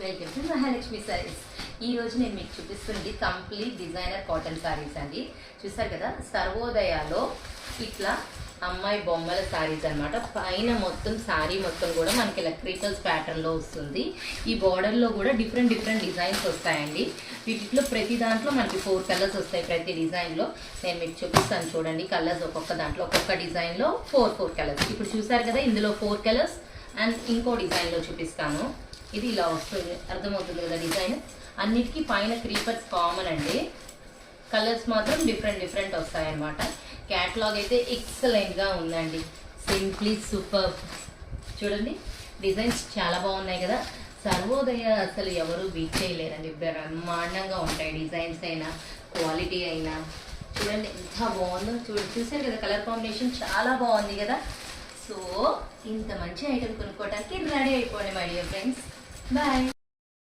Welcome to Mahalakshmi saris. ఈ రోజు నేను మీకు చూపిస్తుంది కంప్లీట్ డిజైనర్ కాటన్ సారీస్ అండి. చూసారు కదా, సర్వోదయాలో ఇట్లా అమ్మాయి బొమ్మల సారీస్ అన్నమాట. పైన మొత్తం సారీ మొత్తం కూడా మనకి ఇలా క్రీపల్స్ ప్యాటర్న్ లో వస్తుంది. ఈ బార్డర్ లో కూడా డిఫరెంట్ డిజైన్స్ వస్తాయండి. వీటిలో ప్రతి దాంట్లో మనకి 4 కలర్స్ వస్తాయి. ప్రతి డిజైన్ లో నేను మీకు చూపిస్తాను చూడండి. కలర్స్ ఒక్కొక్క దాంట్లో ఒక్కొక్క డిజైన్ లో 4 కలర్స్. ఇప్పుడు చూసారు కదా, ఇందులో 4 కలర్స్ అండ్ ఇంకో డిజైన్ లో చూపిస్తాను. ఇది ఇలా వస్తుంది, అర్థమవుతుంది కదా డిజైన్. అన్నిటికీ పైన క్రీపర్స్ కామన్ అండి, కలర్స్ మాత్రం డిఫరెంట్ వస్తాయన్నమాట. క్యాటలాగ్ అయితే ఎక్సలెంట్గా ఉందండి, సింప్లీ సూపర్. చూడండి డిజైన్స్ చాలా బాగున్నాయి కదా. సర్వోదయ అసలు ఎవరు బీట్ చేయలేరండి, బ్రహ్మాండంగా ఉంటాయి డిజైన్స్ అయినా క్వాలిటీ అయినా. చూడండి ఎంత బాగుందో, చూసారు కదా, కలర్ కాంబినేషన్ చాలా బాగుంది కదా. సో ఇంత మంచి ఐటమ్ కొనుక్కోవడానికి రెడీ అయిపోండి మై డియర్ ఫ్రెండ్స్. బాయ్.